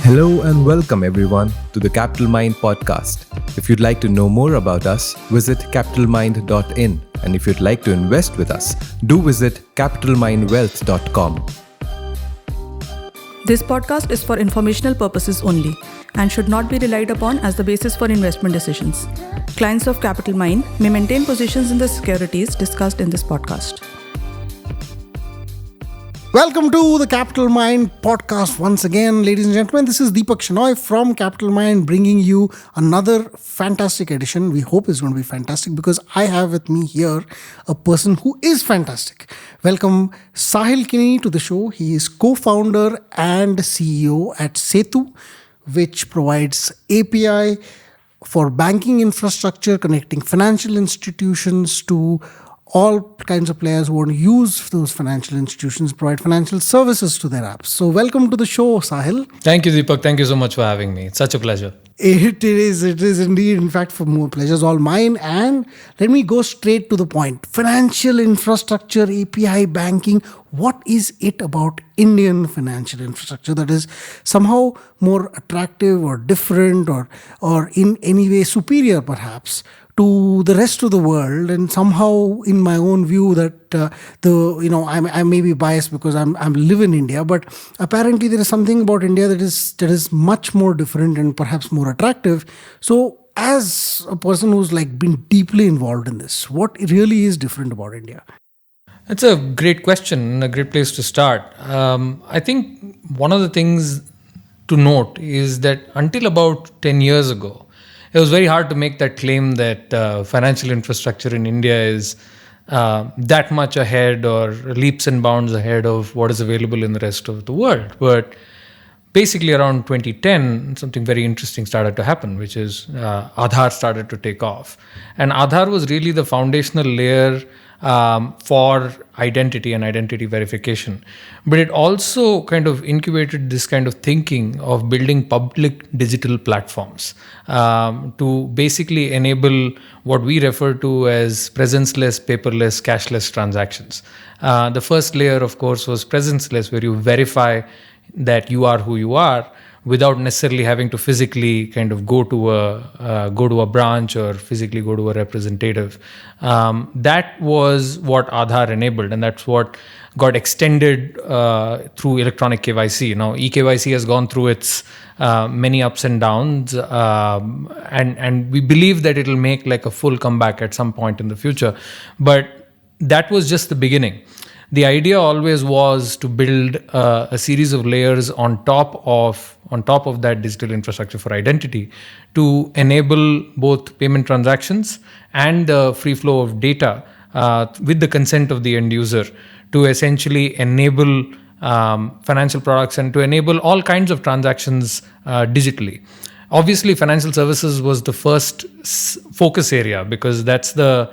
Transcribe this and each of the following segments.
Hello and welcome everyone to the Capital Mind podcast. If you'd like to know more about us, visit capitalmind.in. And if you'd like to invest with us, do visit capitalmindwealth.com. This podcast is for informational purposes only and should not be relied upon as the basis for investment decisions. Clients of Capital Mind may maintain positions in the securities discussed in this podcast. Welcome to the Capital Mind podcast once again, ladies and gentlemen. This is Deepak Shenoy from Capital Mind bringing you another fantastic edition. We hope it's going to be fantastic because I have with me here a person who is fantastic. Welcome Sahil Kini to the show. He is co-founder and CEO at Setu, which provides API for banking infrastructure, connecting financial institutions to all kinds of players who want to use those financial institutions, provide financial services to their apps. So welcome to the show, Sahil. Thank you, Deepak. Thank you so much for having me. It's such a pleasure. It is indeed. In fact, for more pleasures all mine. And let me go straight to the point. Financial infrastructure, API banking. What is it about Indian financial infrastructure that is somehow more attractive or different or in any way superior perhaps to the rest of the world? And somehow, in my own view, that I may be biased because I live in India, but apparently there is something about India that is much more different and perhaps more attractive. So, as a person who's been deeply involved in this, what really is different about India? It's a great question and a great place to start. I think one of the things to note is that until about 10 years ago, it was very hard to make that claim that financial infrastructure in India is that much ahead or leaps and bounds ahead of what is available in the rest of the world. But basically around 2010, something very interesting started to happen, which is Aadhaar started to take off. And Aadhaar was really the foundational layer for identity and identity verification. But it also kind of incubated this kind of thinking of building public digital platforms to basically enable what we refer to as presence-less, paperless, cashless transactions. The first layer, of course, was presence-less, where you verify that you are who you are without necessarily having to physically kind of go to a branch or physically go to a representative. That was what Aadhaar enabled, and that's what got extended through electronic KYC. Now, eKYC has gone through its many ups and downs, and we believe that it'll make a full comeback at some point in the future. But that was just the beginning. The idea always was to build a series of layers on top of that digital infrastructure for identity to enable both payment transactions and the free flow of data with the consent of the end user to essentially enable financial products and to enable all kinds of transactions digitally. Obviously, financial services was the first focus area because that's the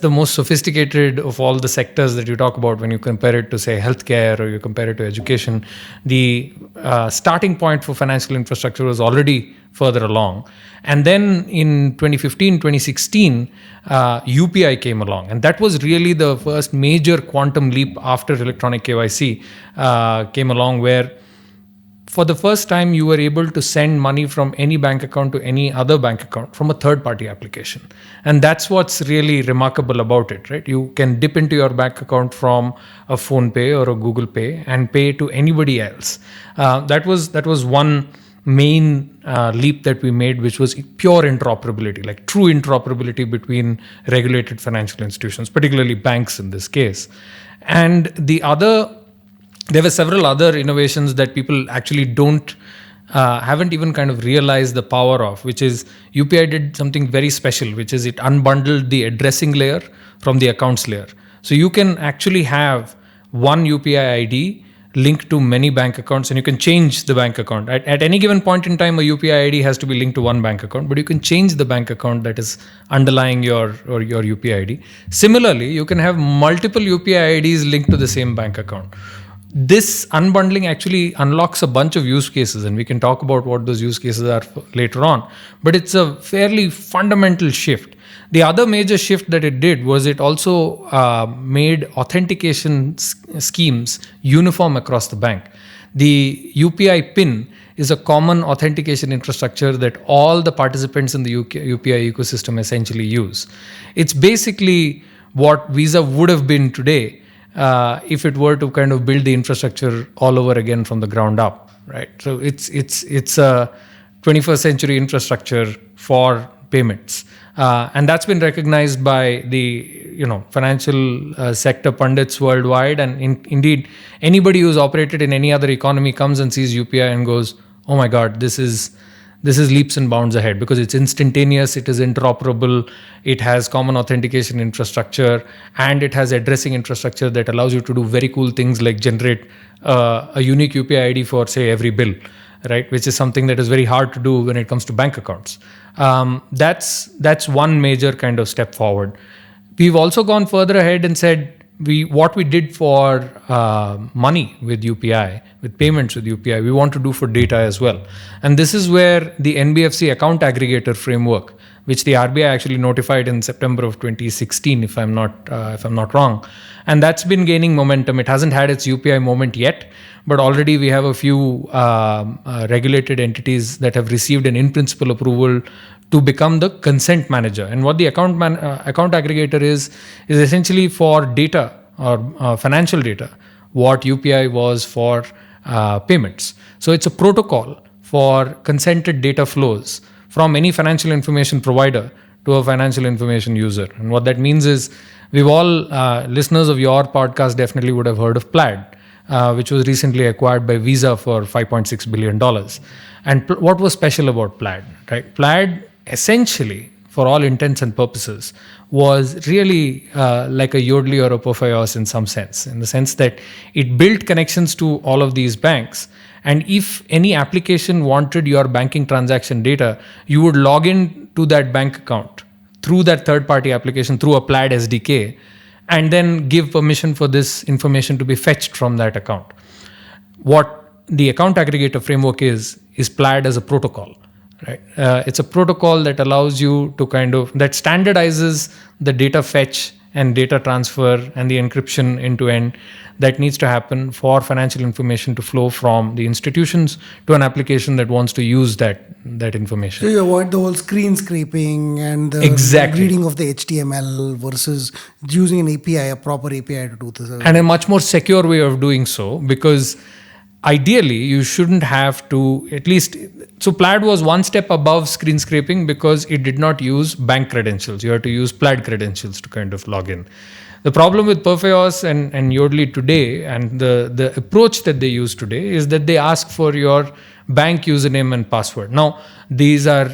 most sophisticated of all the sectors that you talk about when you compare it to, say, healthcare or you compare it to education. The starting point for financial infrastructure was already further along. And then in 2015, 2016, UPI came along. And that was really the first major quantum leap after electronic KYC came along, where for the first time, you were able to send money from any bank account to any other bank account from a third-party application. And that's what's really remarkable about it, right? You can dip into your bank account from a PhonePe or a Google Pay and pay to anybody else. That was one main leap that we made, which was pure interoperability, like true interoperability between regulated financial institutions, particularly banks in this case. And there were several other innovations that people actually haven't even kind of realized the power of, which is UPI did something very special, which is it unbundled the addressing layer from the accounts layer. So you can actually have one UPI ID linked to many bank accounts, and you can change the bank account. At any given point in time, a UPI ID has to be linked to one bank account, but you can change the bank account that is underlying your UPI ID. Similarly, you can have multiple UPI IDs linked to the same bank account. This unbundling actually unlocks a bunch of use cases, and we can talk about what those use cases are later on. But it's a fairly fundamental shift. The other major shift that it did was it also made authentication schemes uniform across the bank. The UPI PIN is a common authentication infrastructure that all the participants in the UPI ecosystem essentially use. It's basically what Visa would have been today if it were to kind of build the infrastructure all over again from the ground up, right? So it's a 21st century infrastructure for payments, and that's been recognized by the financial sector pundits worldwide, and indeed anybody who's operated in any other economy comes and sees UPI and goes, "Oh my God, this is leaps and bounds ahead," because it's instantaneous, it is interoperable, it has common authentication infrastructure, and it has addressing infrastructure that allows you to do very cool things like generate a unique UPI ID for, say, every bill, right? Which is something that is very hard to do when it comes to bank accounts. That's one major kind of step forward. We've also gone further ahead and said what we did for money with UPI, with payments with UPI, we want to do for data as well. And this is where the NBFC account aggregator framework, which the RBI actually notified in September of 2016, if I'm not wrong, and that's been gaining momentum. It hasn't had its UPI moment yet, but already we have a few regulated entities that have received an in-principle approval to become the consent manager. And what the account aggregator is essentially for data or financial data, what UPI was for payments. So it's a protocol for consented data flows from any financial information provider to a financial information user. And what that means is we've all, listeners of your podcast definitely would have heard of Plaid, which was recently acquired by Visa for $5.6 billion. And what was special about Plaid, right? Plaid essentially, for all intents and purposes, was really like a Yodlee or a Perfios in some sense, in the sense that it built connections to all of these banks. And if any application wanted your banking transaction data, you would log in to that bank account through that third-party application, through a Plaid SDK, and then give permission for this information to be fetched from that account. What the account aggregator framework is Plaid as a protocol. Right. It's a protocol that allows you to that standardizes the data fetch and data transfer and the encryption end to end that needs to happen for financial information to flow from the institutions to an application that wants to use that information. So you avoid the whole screen scraping and the reading of the HTML versus using an API, a proper API to do this. And a much more secure way of doing so, because ideally, you shouldn't have to, at least, so Plaid was one step above screen scraping because it did not use bank credentials. You have to use Plaid credentials to kind of log in. The problem with Perfios and Yodlee today, and the approach that they use today, is that they ask for your bank username and password. Now, these are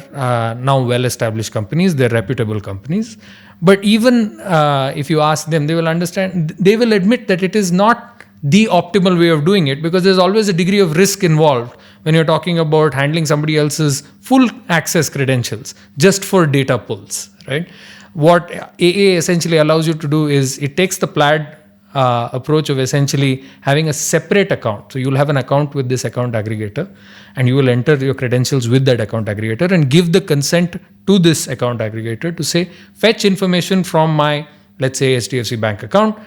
now well-established companies, they're reputable companies. But even if you ask them, they will admit that it is not the optimal way of doing it, because there's always a degree of risk involved when you're talking about handling somebody else's full access credentials just for data pulls, right? What AA essentially allows you to do is it takes the Plaid approach of essentially having a separate account. So you'll have an account with this account aggregator, and you will enter your credentials with that account aggregator and give the consent to this account aggregator to say, fetch information from my, let's say, HDFC bank account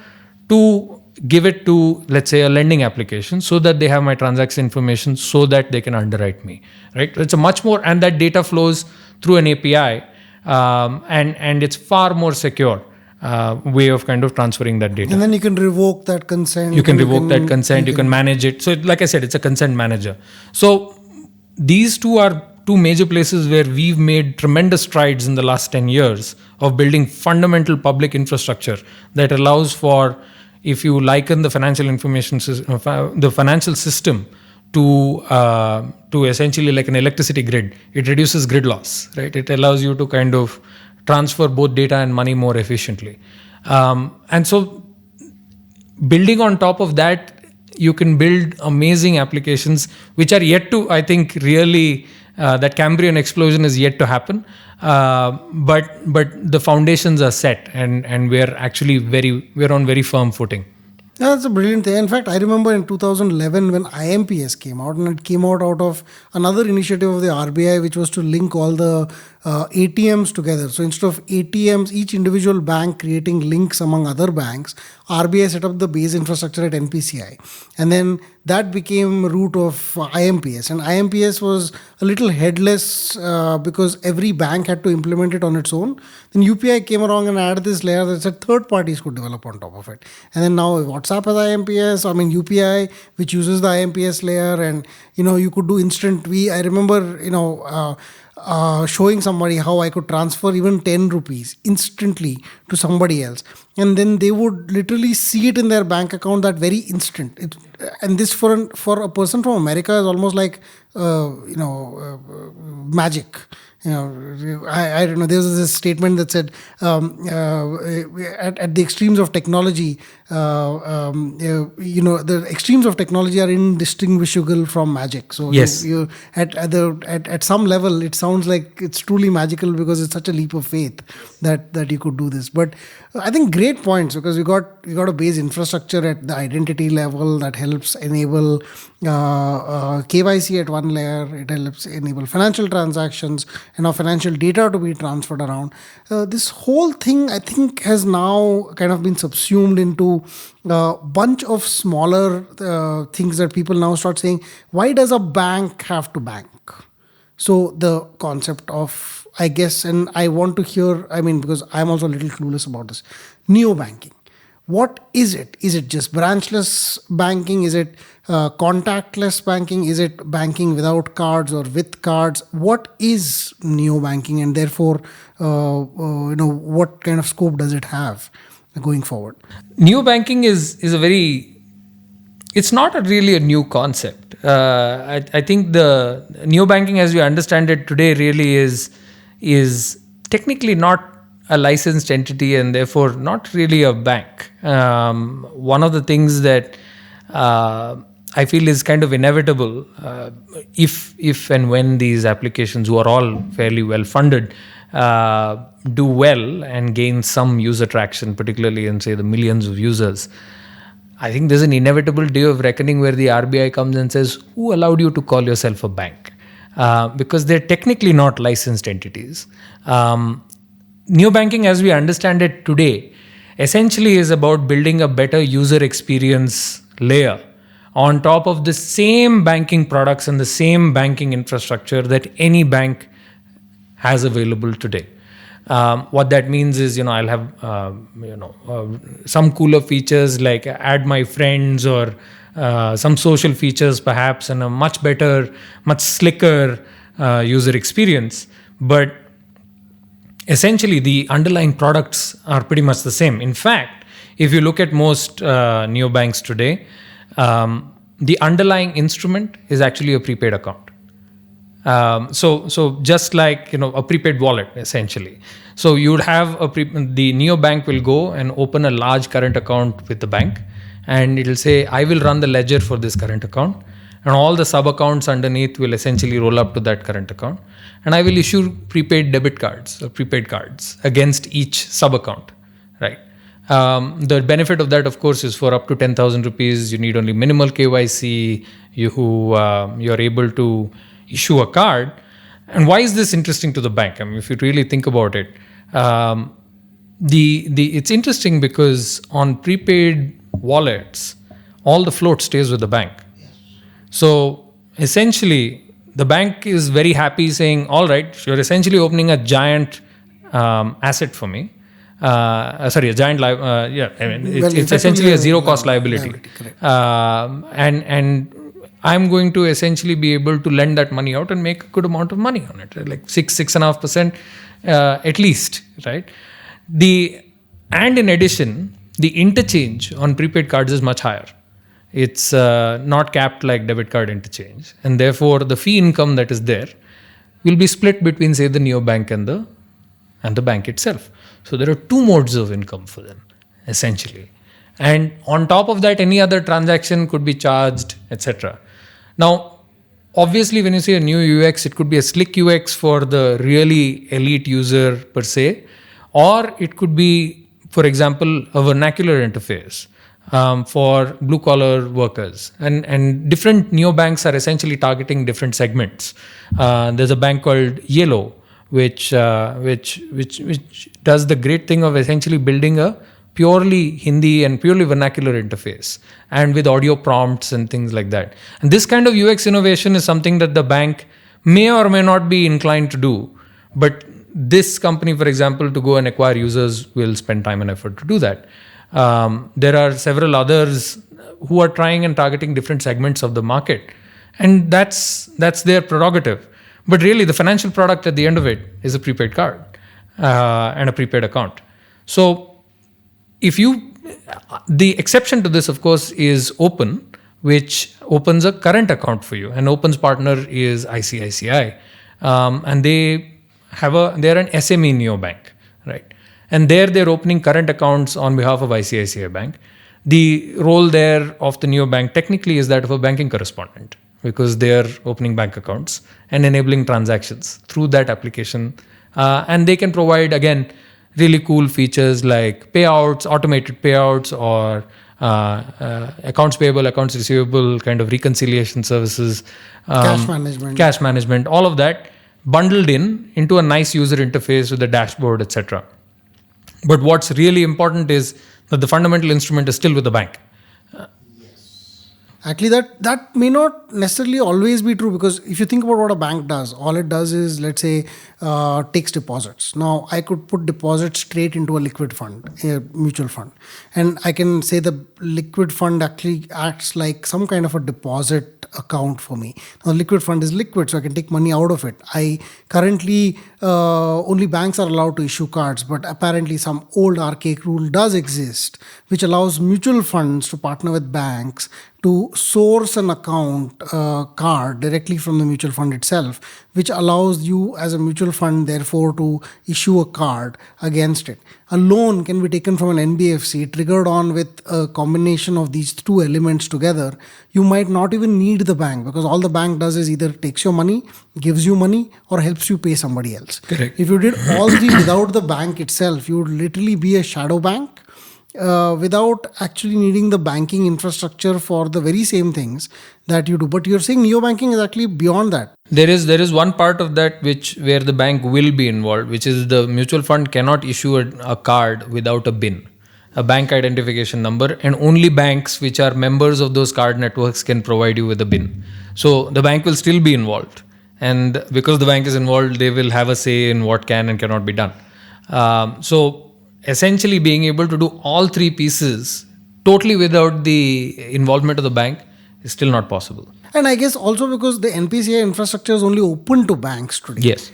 to give it to, let's say, a lending application so that they have my transaction information so that they can underwrite me, right? It's a much more, and that data flows through an API, and it's far more secure way of kind of transferring that data. And then you can revoke that consent. You can manage it. So like I said, it's a consent manager. So these two are two major places where we've made tremendous strides in the last 10 years of building fundamental public infrastructure that allows for, if you liken the financial information the financial system to essentially like an electricity grid, it reduces grid loss, right? It allows you to kind of transfer both data and money more efficiently. And so building on top of that, you can build amazing applications which are yet to, I think, really, that Cambrian explosion is yet to happen. But the foundations are set, and we're on very firm footing. Yeah, that's a brilliant thing. In fact, I remember in 2011 when IMPS came out, and it came out of another initiative of the RBI, which was to link all the ATMs together. So instead of ATMs, each individual bank creating links among other banks, RBI set up the base infrastructure at NPCI. And then that became root of IMPS. And IMPS was a little headless because every bank had to implement it on its own. Then UPI came along and added this layer that said third parties could develop on top of it. And then now WhatsApp has IMPS, UPI, which uses the IMPS layer, and you could do instant. I remember showing somebody how I could transfer even 10 rupees instantly to somebody else, and then they would literally see it in their bank account that very instant. And this for a person from America is almost like magic. I don't know. There was this statement that said at the extremes of technology, the extremes of technology are indistinguishable from magic. So yes, at some level, it sounds like it's truly magical because it's such a leap of faith that you could do this. But I think great points, because you got a base infrastructure at the identity level that helps enable KYC at one layer. It helps enable financial transactions and our financial data to be transferred around. This whole thing, I think, has now kind of been subsumed into a bunch of smaller things that people now start saying, why does a bank have to bank? So the concept of, I guess, and I want to hear, because I'm also a little clueless about this, neo-banking. What is it? Is it just branchless banking? Is it contactless banking? Is it banking without cards or with cards? What is neo-banking, and therefore, what kind of scope does it have going forward? Neo-banking is a very, it's not really a new concept. I think the neo-banking as we understand it today really is technically not a licensed entity and therefore not really a bank. One of the things that I feel is kind of inevitable if and when these applications, who are all fairly well funded, do well and gain some user traction, particularly in, say, the millions of users, I think there's an inevitable day of reckoning where the RBI comes and says, who allowed you to call yourself a bank? Because they're technically not licensed entities. Neo-banking, as we understand it today, essentially is about building a better user experience layer on top of the same banking products and the same banking infrastructure that any bank has available today. What that means is, I'll have, some cooler features like add my friends or some social features perhaps, and a much better, much slicker user experience. But essentially, the underlying products are pretty much the same. In fact, if you look at most neobanks today, the underlying instrument is actually a prepaid account. So just like a prepaid wallet essentially. So you would have the neobank will go and open a large current account with the bank, and it'll say, I will run the ledger for this current account, and all the sub accounts underneath will essentially roll up to that current account, and I will issue prepaid debit cards or prepaid cards against each sub account, right? The benefit of that, of course, is for up to 10,000 rupees, you need only minimal KYC. You're able to issue a card. And why is this interesting to the bank? If you really think about it, it's interesting because on prepaid wallets, all the float stays with the bank. So essentially, the bank is very happy saying, all right, you're essentially opening a giant asset for me. A giant it's essentially a zero cost liability. And I'm going to essentially be able to lend that money out and make a good amount of money on it, like 6.5% at least, right? And in addition, the interchange on prepaid cards is much higher. It's not capped like debit card interchange, and therefore the fee income that is there will be split between, say, the neobank and the bank itself. So there are two modes of income for them, essentially. And on top of that, any other transaction could be charged, etc. Now, obviously, when you say a new UX, it could be a slick UX for the really elite user per se, or it could be, for example, a vernacular interface for blue-collar workers. And different neobanks are essentially targeting different segments. There's a bank called Yellow, which does the great thing of essentially building a purely Hindi and purely vernacular interface, and with audio prompts and things like that. And this kind of UX innovation is something that the bank may or may not be inclined to do. But this company, for example, to go and acquire users, will spend time and effort to do that. There are several others who are trying and targeting different segments of the market, and that's their prerogative. But really, the financial product at the end of it is a prepaid card and a prepaid account. So the exception to this, of course, is Open, which opens a current account for you. And Open's partner is ICICI, and they're an SME neobank, right? And they're opening current accounts on behalf of ICICI Bank. The role there of the neobank technically is that of a banking correspondent, because they're opening bank accounts and enabling transactions through that application. And they can provide, again, really cool features like payouts, automated payouts, or accounts payable, accounts receivable, kind of reconciliation services, cash management, all of that bundled into a nice user interface with a dashboard, etc. But what's really important is that the fundamental instrument is still with the bank. Actually, that may not necessarily always be true, because if you think about what a bank does, all it does is, let's say, takes deposits. Now, I could put deposits straight into a liquid fund, a mutual fund. And I can say the liquid fund actually acts like some kind of a deposit account for me. Now, the liquid fund is liquid, so I can take money out of it. I currently, only banks are allowed to issue cards, but apparently some old archaic rule does exist, which allows mutual funds to partner with banks to source an account card directly from the mutual fund itself, which allows you as a mutual fund, therefore, to issue a card against it. A loan can be taken from an NBFC, triggered on with a combination of these two elements together. You might not even need the bank, because all the bank does is either takes your money, gives you money, or helps you pay somebody else. Correct. If you did all three without the bank itself, you would literally be a shadow bank. Without actually needing the banking infrastructure for the very same things that you do. But you're saying neobanking is actually beyond that. There is one part of that where the bank will be involved, which is the mutual fund cannot issue a card without a BIN, a bank identification number, and only banks which are members of those card networks can provide you with a BIN. So the bank will still be involved, and because the bank is involved, they will have a say in what can and cannot be done. So essentially, being able to do all three pieces totally without the involvement of the bank is still not possible. And I guess also because the NPCI infrastructure is only open to banks today. Yes.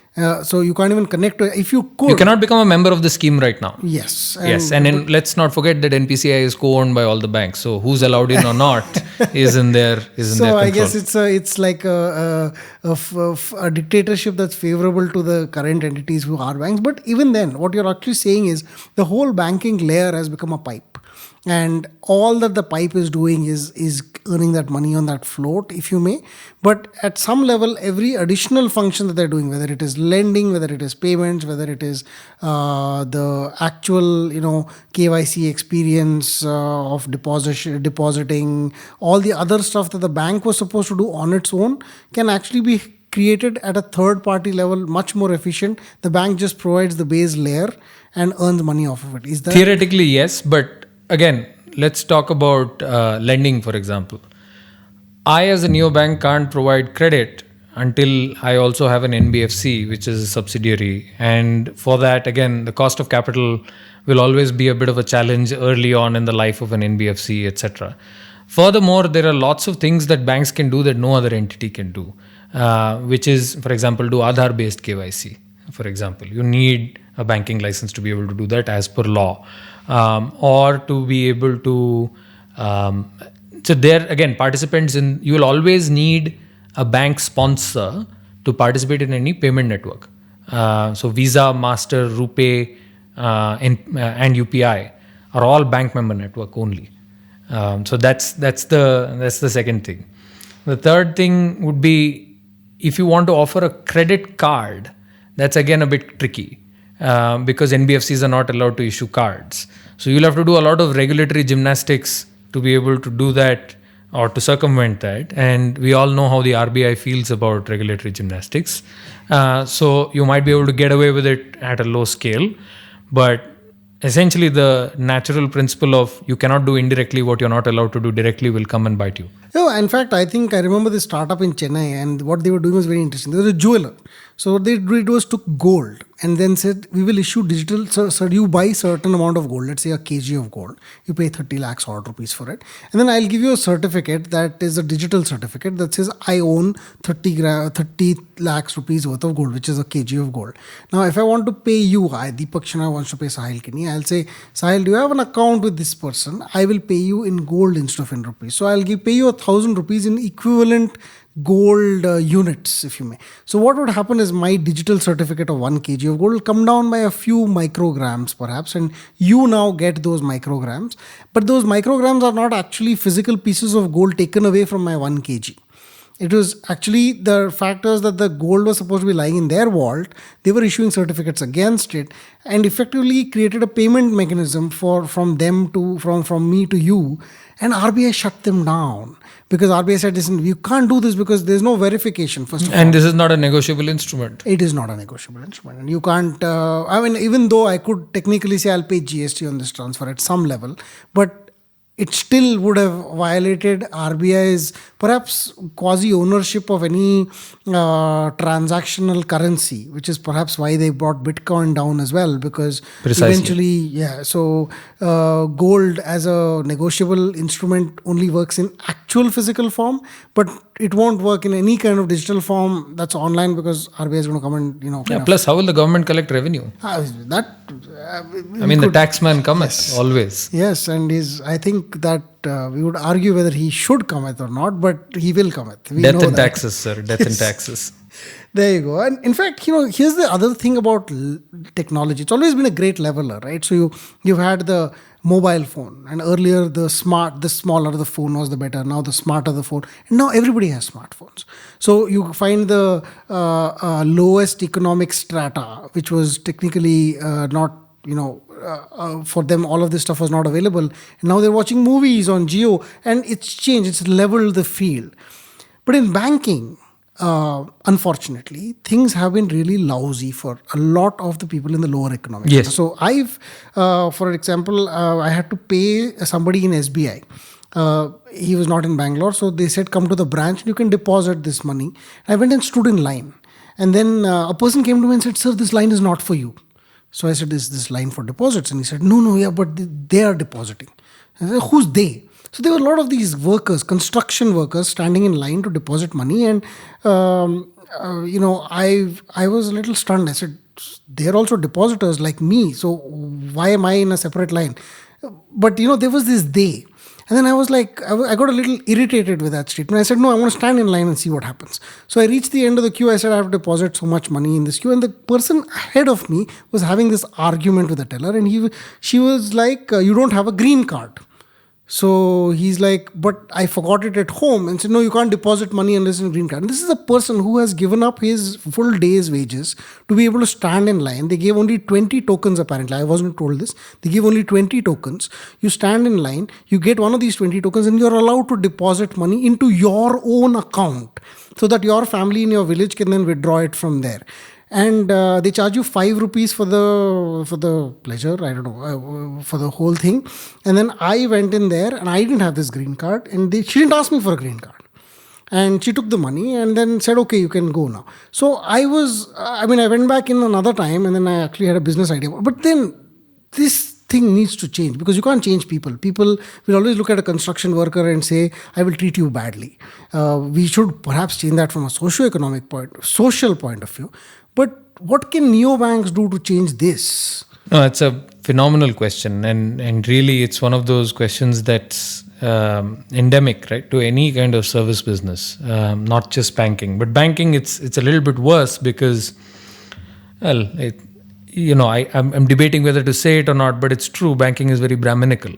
So you can't even connect to it. If you could. You cannot become a member of the scheme right now. Yes. And then let's not forget that NPCI is co-owned by all the banks. So who's allowed in or not is in their control. So I guess it's like a dictatorship that's favorable to the current entities who are banks. But even then, what you're actually saying is the whole banking layer has become a pipe. And all that the pipe is doing is earning that money on that float, if you may. But at some level, every additional function that they're doing, whether it is lending, whether it is payments, whether it is the actual, KYC experience of depositing, all the other stuff that the bank was supposed to do on its own, can actually be created at a third party level, much more efficient. The bank just provides the base layer and earns money off of it. Is that theoretically, yes, but again, let's talk about lending, for example. I, as a neobank, can't provide credit until I also have an NBFC, which is a subsidiary. And for that, again, the cost of capital will always be a bit of a challenge early on in the life of an NBFC, etc. Furthermore, there are lots of things that banks can do that no other entity can do, which is, for example, do Aadhaar-based KYC. For example, you need a banking license to be able to do that as per law. Or to be able to, so there again, participants you will always need a bank sponsor to participate in any payment network. So Visa, Master, RuPay, and UPI are all bank member network only. So that's the second thing. The third thing would be, if you want to offer a credit card, that's again a bit tricky. Because NBFCs are not allowed to issue cards. So you'll have to do a lot of regulatory gymnastics to be able to do that or to circumvent that. And we all know how the RBI feels about regulatory gymnastics. So you might be able to get away with it at a low scale. But essentially the natural principle of you cannot do indirectly what you're not allowed to do directly will come and bite you. No, in fact, I think I remember this startup in Chennai, and what they were doing was very interesting. There was a jeweler. So what they did was took gold and then said, we will issue digital, so you buy certain amount of gold, let's say a kg of gold, you pay 30 lakhs odd rupees for it. And then I'll give you a certificate that is a digital certificate that says I own 30 lakhs rupees worth of gold, which is a kg of gold. Now, if I want to pay you, Deepak Shana wants to pay Sahil Kini, I'll say, Sahil, do you have an account with this person? I will pay you in gold instead of in rupees. So I'll pay you 1,000 rupees in equivalent gold units, if you may. So what would happen is my digital certificate of 1 kg of gold will come down by a few micrograms perhaps, and you now get those micrograms. But those micrograms are not actually physical pieces of gold taken away from my 1 kg. It was actually the factors that the gold was supposed to be lying in their vault. They were issuing certificates against it and effectively created a payment mechanism from me to you. And RBI shut them down because RBI said, listen, you can't do this because there's no verification, first of all. And this is not a negotiable instrument. It is not a negotiable instrument. And you can't, even though I could technically say I'll pay GST on this transfer at some level, but it still would have violated RBI's perhaps quasi-ownership of any transactional currency, which is perhaps why they brought Bitcoin down as well, because eventually, so gold as a negotiable instrument only works in actual physical form, but it won't work in any kind of digital form that's online because RBI is going to come and, plus, how will the government collect revenue? The taxman cometh always. Yes, and I think that we would argue whether he should cometh or not, but he will cometh. Death and taxes, sir. Death and taxes. There you go. And in fact, here's the other thing about technology. It's always been a great leveler, right? So you've had the mobile phone, and earlier the smaller the phone was, the better. Now the smarter the phone, and now everybody has smartphones. So you find the lowest economic strata, which was technically not, for them all of this stuff was not available. And now they're watching movies on Jio, and it's changed. It's leveled the field. But in banking, unfortunately, things have been really lousy for a lot of the people in the lower economic. Yes. So for example, I had to pay somebody in SBI. He was not in Bangalore, so they said, come to the branch, you can deposit this money. I went and stood in line. And then a person came to me and said, sir, this line is not for you. So I said, is this line for deposits? And he said, no, but they are depositing. I said, who's they? So there were a lot of these workers, construction workers, standing in line to deposit money. And, I was a little stunned. I said, they're also depositors like me. So why am I in a separate line? But, there was this they. And then I was like, I got a little irritated with that statement. I said, no, I want to stand in line and see what happens. So I reached the end of the queue. I said, I have to deposit so much money in this queue. And the person ahead of me was having this argument with the teller. And she was like, you don't have a green card. So he's like, but I forgot it at home, and said, no, you can't deposit money unless in a green card. And this is a person who has given up his full day's wages to be able to stand in line. They gave only 20 tokens apparently. I wasn't told this. They gave only 20 tokens. You stand in line, you get one of these 20 tokens, and you're allowed to deposit money into your own account so that your family in your village can then withdraw it from there. And they charge you 5 rupees for the pleasure, I don't know, for the whole thing. And then I went in there and I didn't have this green card, and she didn't ask me for a green card. And she took the money and then said, okay, you can go now. So I went back in another time, and then I actually had a business idea. But then this thing needs to change, because you can't change people. People will always look at a construction worker and say, I will treat you badly. We should perhaps change that from a social point of view. But what can neobanks do to change this? No, it's a phenomenal question. And really, it's one of those questions that's endemic, right, to any kind of service business, not just banking. But banking, it's a little bit worse because, well, I'm debating whether to say it or not, but it's true. Banking is very Brahminical.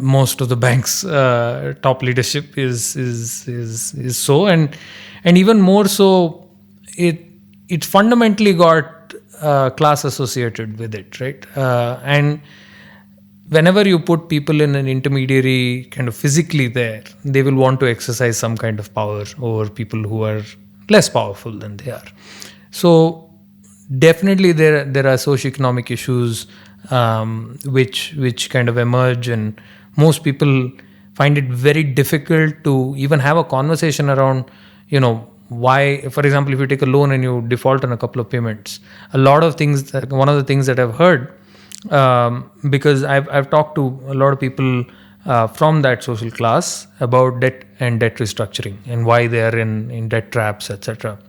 Most of the bank's top leadership is so, and even more so, it fundamentally got class associated with it, right? And whenever you put people in an intermediary kind of physically there, they will want to exercise some kind of power over people who are less powerful than they are. So definitely there are socioeconomic issues which kind of emerge, and most people find it very difficult to even have a conversation around, why. For example, if you take a loan and you default on a couple of payments, a lot of things. One of the things that I've heard, because I've talked to a lot of people from that social class about debt and debt restructuring and why they are in debt traps, etc.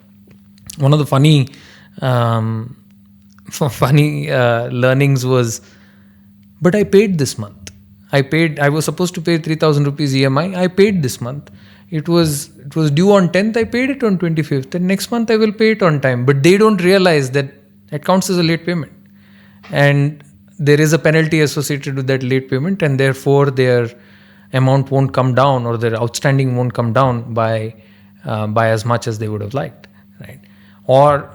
One of the funny learnings was, but I paid this month. I was supposed to pay 3,000 rupees EMI. I paid this month. It was due on 10th. I paid it on 25th. And next month I will pay it on time. But they don't realize that it counts as a late payment. And there is a penalty associated with that late payment. And therefore their amount won't come down, or their outstanding won't come down by as much as they would have liked. Right? Or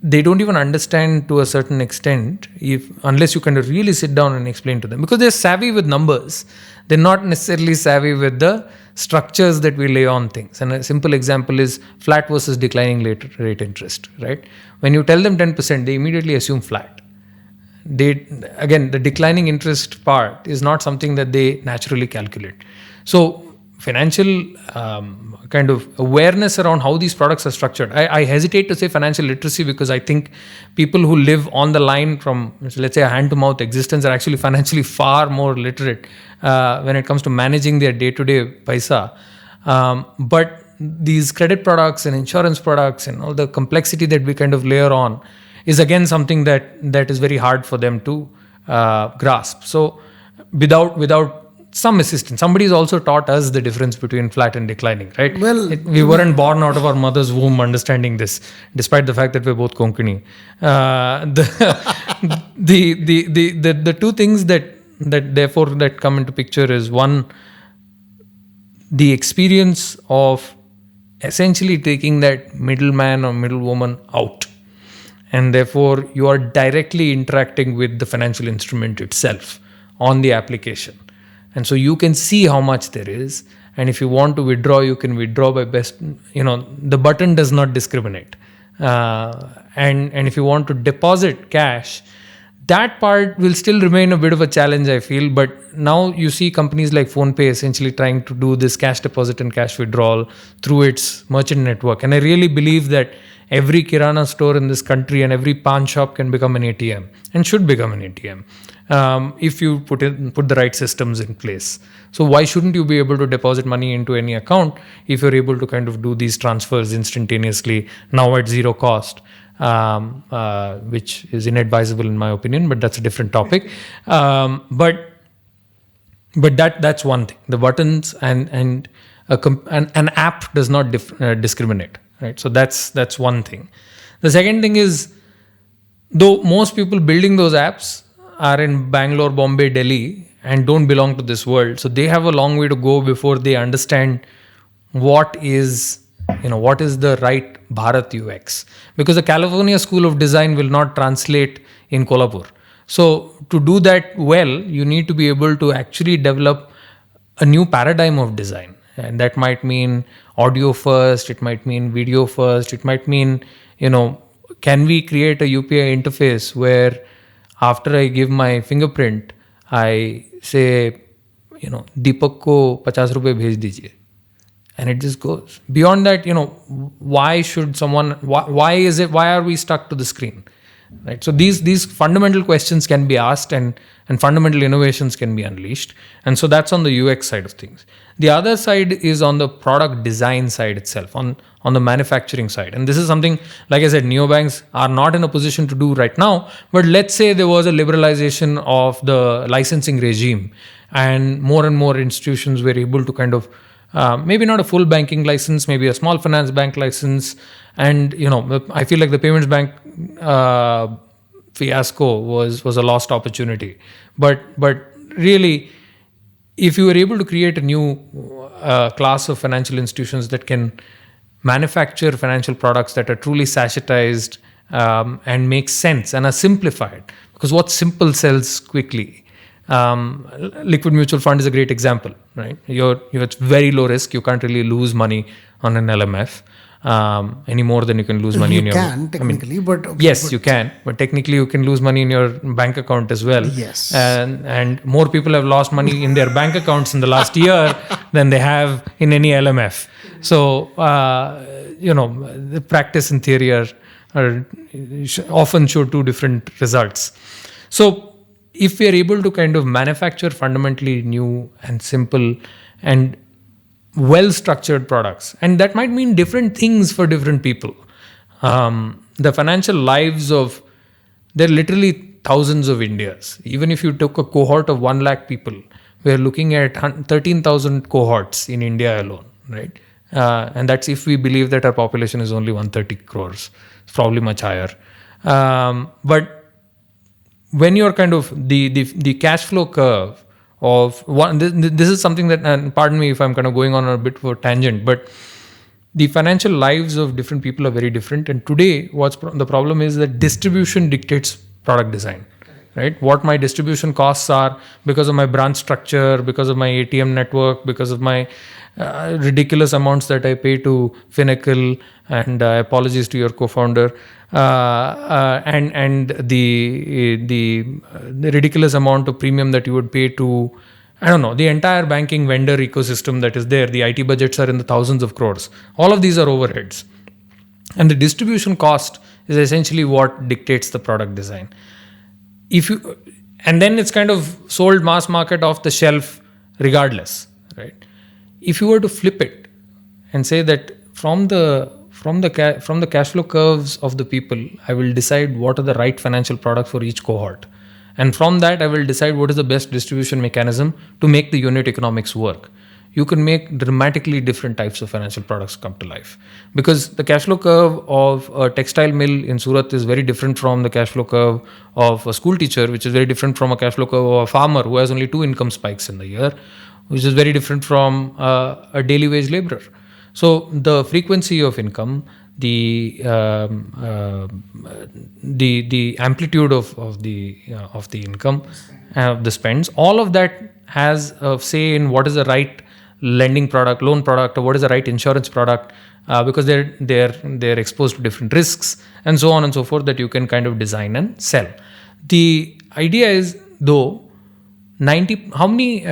they don't even understand to a certain extent unless you kind of really sit down and explain to them, because they're savvy with numbers. They're not necessarily savvy with the structures that we lay on things. And a simple example is flat versus declining rate interest, right? When you tell them 10%, they immediately assume flat. Again, the declining interest part is not something that they naturally calculate. So financial kind of awareness around how these products are structured. I hesitate to say financial literacy, because I think people who live on the line from, let's say, a hand-to-mouth existence are actually financially far more literate when it comes to managing their day-to-day paisa. But these credit products and insurance products and all the complexity that we kind of layer on is again something that is very hard for them to grasp. So without some assistance, somebody's also taught us the difference between flat and declining, right? Well, we weren't born out of our mother's womb understanding this, despite the fact that we're both Konkani. The two things that come into picture is, one, the experience of essentially taking that middleman or middlewoman out, and therefore you are directly interacting with the financial instrument itself on the application. And so you can see how much there is. And if you want to withdraw, you can withdraw by the button does not discriminate. And if you want to deposit cash, that part will still remain a bit of a challenge, I feel. But now you see companies like PhonePe essentially trying to do this cash deposit and cash withdrawal through its merchant network. And I really believe that every Kirana store in this country and every pawn shop can become an ATM and should become an ATM. If you put the right systems in place. So why shouldn't you be able to deposit money into any account if you're able to kind of do these transfers instantaneously, now at zero cost, which is inadvisable in my opinion, but that's a different topic. But that's one thing. The buttons and an app does not discriminate, right? So that's one thing. The second thing is, though most people building those apps are in Bangalore, Bombay, Delhi, and don't belong to this world. So they have a long way to go before they understand what is the right Bharat UX. Because the California School of Design will not translate in Kolhapur. So to do that well, you need to be able to actually develop a new paradigm of design. And that might mean audio first, it might mean video first, it might mean, can we create a UPI interface where after I give my fingerprint, I say, Deepak ko 50 rupees bhej dijiye. And it just goes. Beyond that, why are we stuck to the screen? Right? So these fundamental questions can be asked and fundamental innovations can be unleashed. And so that's on the UX side of things. The other side is on the product design side itself, on the manufacturing side. And this is something, like I said, neobanks are not in a position to do right now. But let's say there was a liberalization of the licensing regime and more institutions were able to kind of, maybe not a full banking license, maybe a small finance bank license. And, I feel like the payments bank fiasco was a lost opportunity. But really, if you were able to create a new class of financial institutions that can manufacture financial products that are truly sachetized and make sense and are simplified, because what simple sells quickly. Liquid mutual fund is a great example, right? It's very low risk. You can't really lose money on an LMF. any more than you can lose money You in your. can technically, but okay, Yes, but you can, but technically you can lose money in your bank account as well. Yes. And more people have lost money in their bank accounts in the last year than they have in any LMF. So the practice and theory are often show two different results. So if we are able to kind of manufacture fundamentally new and simple and well-structured products, and that might mean different things for different people. The financial lives of, there are literally thousands of Indias. Even if you took a cohort of 1 lakh people, we are looking at 13,000 cohorts in India alone, right? And that's if we believe that our population is only 130 crores. It's probably much higher. But when you're kind of the cash flow curve of one, this is something that, and pardon me if I'm kind of going on a bit of a tangent, but the financial lives of different people are very different. And today, the problem is that distribution dictates product design, right? What my distribution costs are because of my branch structure, because of my ATM network, because of my ridiculous amounts that I pay to Finacle, and apologies to your co-founder, and the ridiculous amount of premium that you would pay to, I don't know, the entire banking vendor ecosystem that is there. The IT budgets are in the thousands of crores. All of these are overheads. And the distribution cost is essentially what dictates the product design. And then it's kind of sold mass market off the shelf regardless, right? If you were to flip it and say that from the cash flow curves of the people, I will decide what are the right financial products for each cohort. And from that, I will decide what is the best distribution mechanism to make the unit economics work. You can make dramatically different types of financial products come to life. Because the cash flow curve of a textile mill in Surat is very different from the cash flow curve of a school teacher, which is very different from a cash flow curve of a farmer who has only 2 income spikes in the year, which is very different from a daily wage laborer. So the frequency of income, the amplitude of the income, the spends, all of that has a say in what is the right lending product, loan product, or what is the right insurance product, because they're exposed to different risks and so on and so forth that you can kind of design and sell. The idea is, though, let me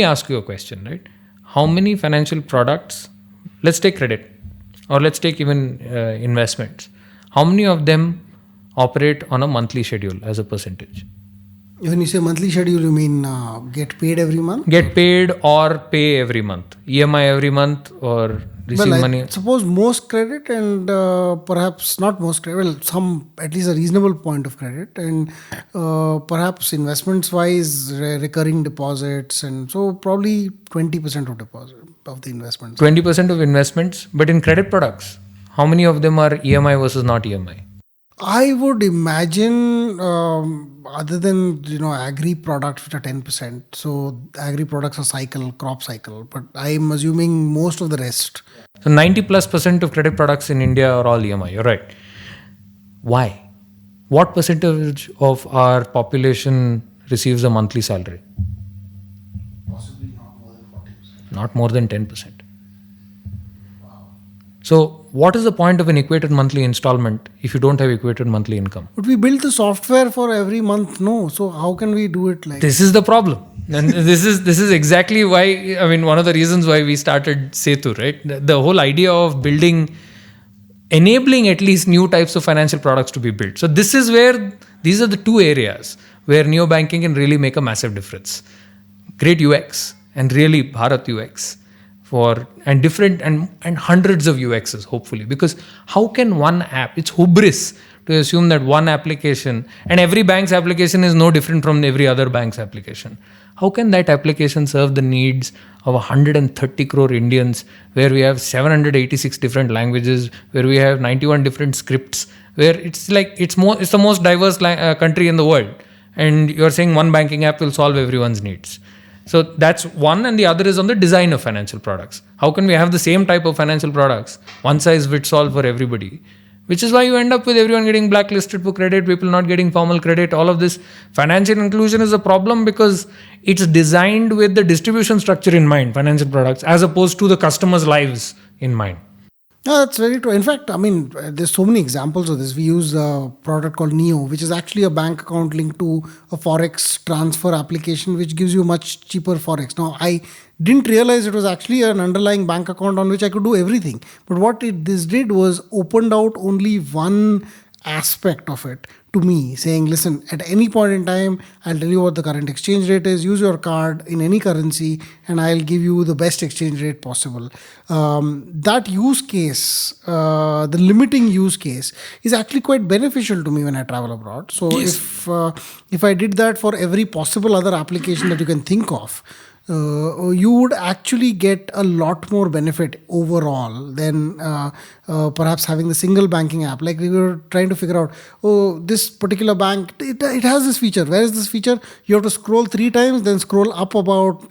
ask you a question, right? How many financial products, let's take credit, or let's take even investments, how many of them operate on a monthly schedule as a percentage? when you say monthly schedule, you mean get paid every month? Get paid or pay every month, EMI every month, or receive money? Suppose most credit and perhaps not most credit, well, some at least a reasonable point of credit, and perhaps investments wise, recurring deposits, and so probably 20% of deposit of the investments. 20% of investments, but in credit products, how many of them are EMI versus not EMI? I would imagine, other than agri products which are 10%. So agri products are crop cycle, but I'm assuming most of the rest. So 90+% of credit products in India are all EMI. You're right. Why? What percentage of our population receives a monthly salary? Possibly not more than 40%. Not more than 10%. So what is the point of an equated monthly installment if you don't have equated monthly income? But we build the software for every month, no? So how can we do it like this? Is the problem. And this is exactly why, one of the reasons why we started Setu, right? The whole idea of enabling at least new types of financial products to be built. So these are the two areas where neobanking can really make a massive difference. Great UX and really Bharat UX. And different and hundreds of UXs, hopefully. Because how can one app, it's hubris to assume that one application, and every bank's application is no different from every other bank's application. How can that application serve the needs of 130 crore Indians, where we have 786 different languages, where we have 91 different scripts, where it's the most diverse country in the world. And you're saying one banking app will solve everyone's needs. So that's one, and the other is on the design of financial products. How can we have the same type of financial products, one size fits all for everybody? Which is why you end up with everyone getting blacklisted for credit, people not getting formal credit. All of this financial inclusion is a problem because it's designed with the distribution structure in mind, financial products, as opposed to the customer's lives in mind. No, that's very true. In fact, I mean, there's so many examples of this. We use a product called Neo, which is actually a bank account linked to a forex transfer application, which gives you much cheaper forex. Now, I didn't realize it was actually an underlying bank account on which I could do everything. But what this did was opened out only one aspect of it to me, saying, listen, at any point in time, I'll tell you what the current exchange rate is, use your card in any currency, and I'll give you the best exchange rate possible. That use case, the limiting use case, is actually quite beneficial to me when I travel abroad. So if I did that for every possible other application that you can think of, you would actually get a lot more benefit overall than perhaps having the single banking app. Like we were trying to figure out, oh, this particular bank, it has this feature. Where is this feature? You have to scroll 3 times, then scroll up about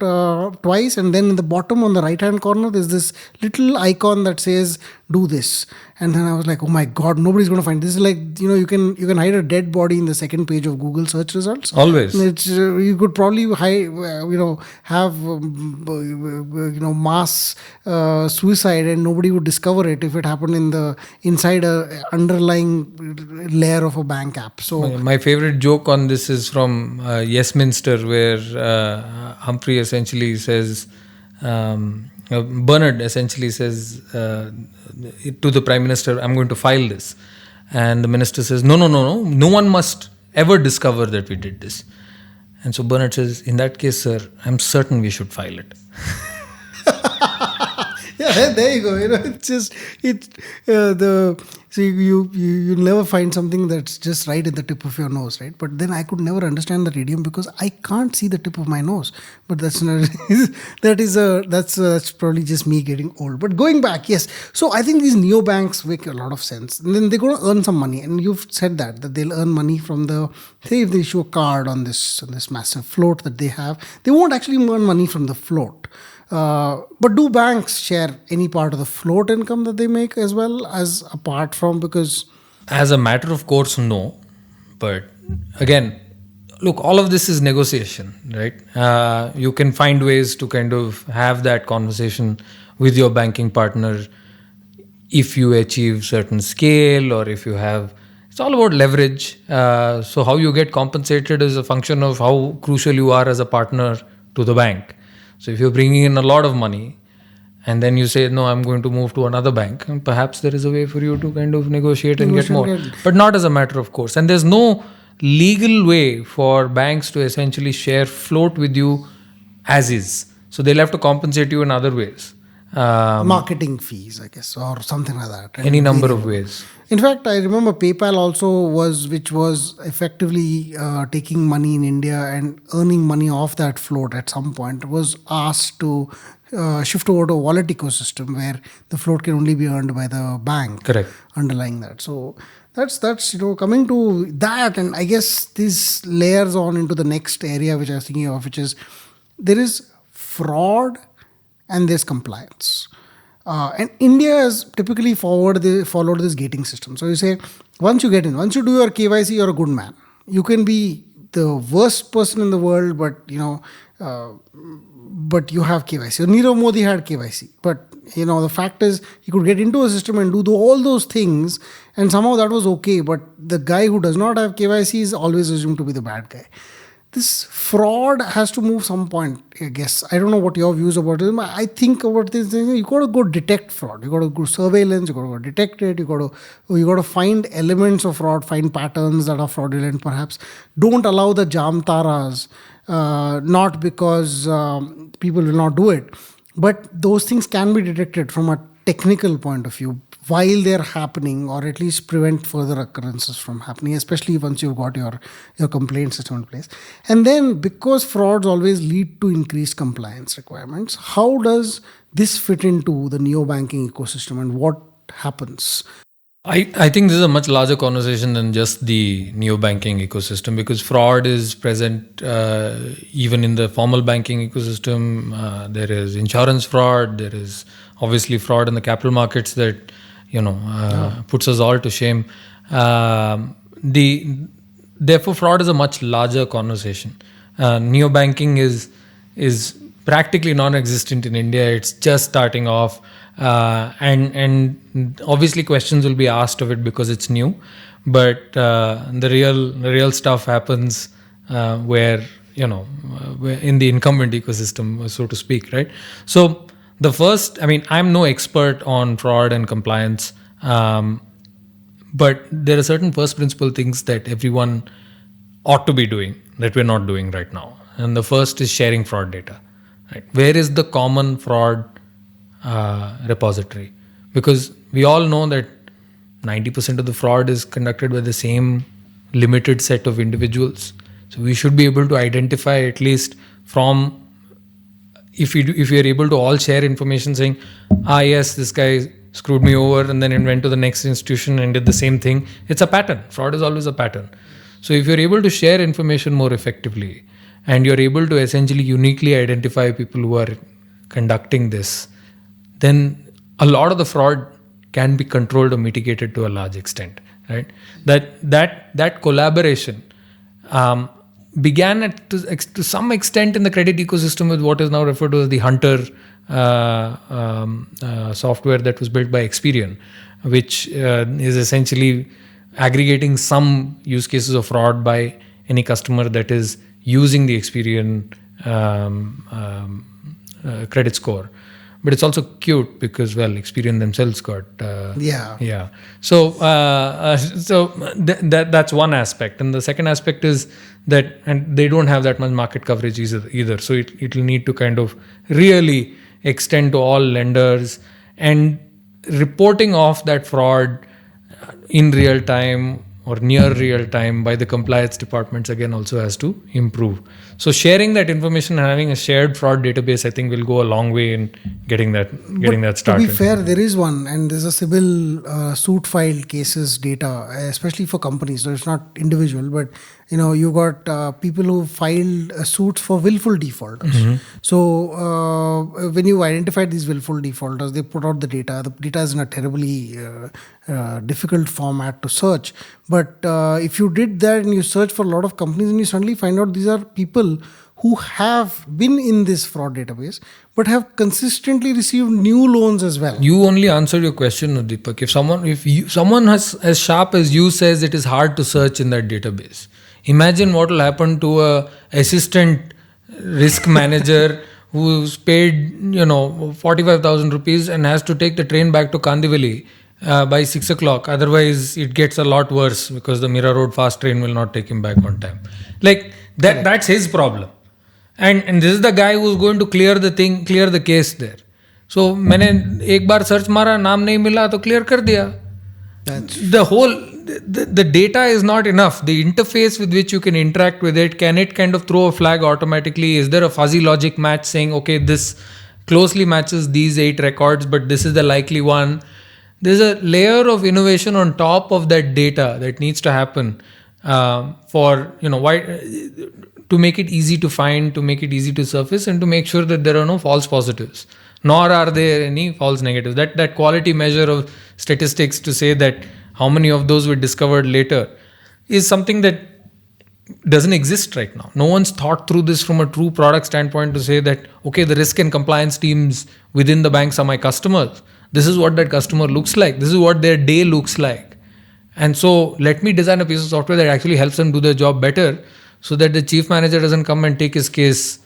twice, and then in the bottom on the right hand corner, there's this little icon that says, do this. And then I was like, oh my God, nobody's going to find this. Is like, you can hide a dead body in the second page of Google search results. Always. It's, you could probably have mass suicide, and nobody would discover it if it happened inside a underlying layer of a bank app. So my favorite joke on this is from Yesminster, where Humphrey essentially says, Bernard essentially says to the Prime Minister, I'm going to file this. And the Minister says, no one must ever discover that we did this. And so Bernard says, in that case, sir, I'm certain we should file it. Yeah, there you go. It's just so you never find something that's just right at the tip of your nose, right? But then I could never understand that idiom because I can't see the tip of my nose. But that's not that's probably just me getting old. But going back, yes. So I think these neobanks make a lot of sense, and then they're going to earn some money. And you've said that they'll earn money from say if they issue a card on this massive float that they have, they won't actually earn money from the float. But do banks share any part of the float income that they make as well as apart from, because as a matter of course, no. But again, look, all of this is negotiation, right? You can find ways to kind of have that conversation with your banking partner if you achieve certain scale or if you have. It's all about leverage. So how you get compensated is a function of how crucial you are as a partner to the bank. So if you're bringing in a lot of money and then you say, no, I'm going to move to another bank, and perhaps there is a way for you to kind of negotiate and get more, but not as a matter of course. And there's no legal way for banks to essentially share float with you as is. So they'll have to compensate you in other ways. Marketing fees, I guess, or something like that. Right? Any number of ways. In fact, I remember PayPal also which was effectively taking money in India and earning money off that float at some point, was asked to shift over to a wallet ecosystem where the float can only be earned by the bank. Correct. Underlying that. So that's coming to that, and I guess this layers on into the next area which I was thinking of, which is there is fraud and there's compliance. And India has typically followed this gating system. So you say, once you get in, once you do your KYC, you're a good man. You can be the worst person in the world, but but you have KYC. So Nirav Modi had KYC, but the fact is he could get into a system and do all those things, and somehow that was okay. But the guy who does not have KYC is always assumed to be the bad guy. This fraud has to move some point, I guess. I don't know what your views about it. I think about this thing, you got to go detect fraud. You got to go surveillance, you got to go detect it, you got to find elements of fraud, find patterns that are fraudulent perhaps. Don't allow the jamtaras, not because people will not do it, but those things can be detected from a technical point of view while they're happening, or at least prevent further occurrences from happening, especially once you've got your complaint system in place. And then, because frauds always lead to increased compliance requirements, how does this fit into the neo-banking ecosystem and what happens? I think this is a much larger conversation than just the neo-banking ecosystem, because fraud is present even in the formal banking ecosystem. There is insurance fraud, there is obviously fraud in the capital markets that puts us all to shame. Therefore, fraud is a much larger conversation. Neo-banking is practically non-existent in India. It's just starting off. And obviously questions will be asked of it because it's new, but the real stuff happens where where in the incumbent ecosystem, so to speak, right? So the first, I mean, I'm no expert on fraud and compliance, but there are certain first principle things that everyone ought to be doing that we're not doing right now. And the first is sharing fraud data. Right? Where is the common fraud repository? Because we all know that 90% of the fraud is conducted by the same limited set of individuals. So we should be able to identify, at least from, if we are able to all share information saying, yes, this guy screwed me over and then it went to the next institution and did the same thing. It's a pattern. Fraud is always a pattern. So if you're able to share information more effectively and you're able to essentially uniquely identify people who are conducting this, then a lot of the fraud can be controlled or mitigated to a large extent, right? That collaboration began to some extent in the credit ecosystem with what is now referred to as the Hunter software that was built by Experian, which is essentially aggregating some use cases of fraud by any customer that is using the Experian credit score. But it's also cute because, well, Experian themselves got yeah. So that's one aspect, and the second aspect is that, and they don't have that much market coverage either. So it will need to kind of really extend to all lenders, and reporting off that fraud in real time or near real time by the compliance departments again also has to improve. So sharing that information and having a shared fraud database, I think, will go a long way in getting that started. To be fair, there is one, and there's a civil suit filed cases data, especially for companies. So it's not individual, but you got people who filed suits for willful defaulters. Mm-hmm. So when you identify these willful defaulters, they put out the data. The data is in a terribly difficult format to search. But if you did that and you search for a lot of companies, and you suddenly find out these are people who have been in this fraud database but have consistently received new loans as well. You only answered your question, Deepak. If someone as sharp as you says it is hard to search in that database, imagine what will happen to a assistant risk manager who's paid 45,000 rupees and has to take the train back to Kandivali by 6 o'clock. Otherwise, it gets a lot worse because the Mira Road fast train will not take him back on time. Like that, that's his problem. And this is the guy who's going to clear the case there. So मैंने एक बार search मारा, नाम नहीं मिला तो clear कर दिया. The data is not enough. The interface with which you can interact with it, can it kind of throw a flag automatically? Is there a fuzzy logic match saying, okay, this closely matches these 8 records, but this is the likely one? There's a layer of innovation on top of that data that needs to happen to make it easy to find, to make it easy to surface, and to make sure that there are no false positives, nor are there any false negatives. That quality measure of statistics to say that how many of those were discovered later is something that doesn't exist right now. No one's thought through this from a true product standpoint to say that, okay, the risk and compliance teams within the banks are my customers. This is what that customer looks like. This is what their day looks like. And so let me design a piece of software that actually helps them do their job better, so that the chief manager doesn't come and take his case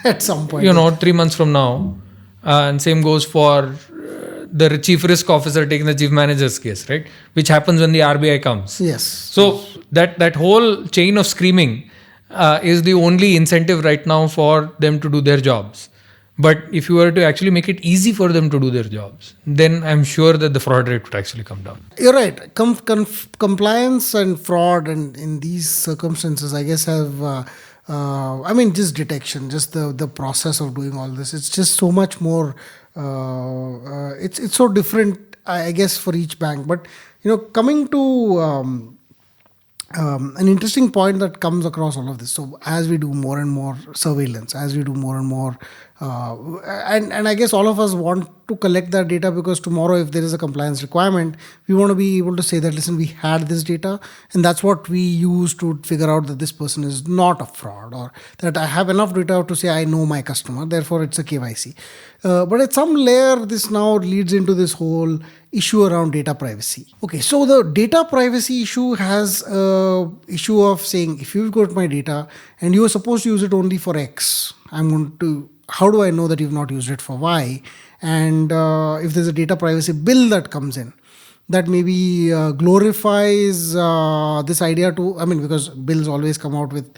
at some point. 3 months from now. And same goes for the chief risk officer taking the chief manager's case, right? Which happens when the RBI comes. Yes. So that whole chain of screaming is the only incentive right now for them to do their jobs. But if you were to actually make it easy for them to do their jobs, then I'm sure that the fraud rate would actually come down. You're right. Compliance and fraud, and in these circumstances, I guess have, just detection, just the process of doing all this. It's just so much more. It's so different, I guess, for each bank. But coming to an interesting point that comes across all of this. So as we do more and more surveillance, as we do more and more And I guess all of us want to collect that data because tomorrow, if there is a compliance requirement, we want to be able to say that, listen, we had this data, and that's what we use to figure out that this person is not a fraud, or that I have enough data to say I know my customer, therefore it's a KYC. But at some layer, this now leads into this whole issue around data privacy. Okay, so the data privacy issue has a issue of saying, if you've got my data and you are supposed to use it only for X, how do I know that you've not used it for Y? And if there's a data privacy bill that comes in, that maybe glorifies this idea because bills always come out with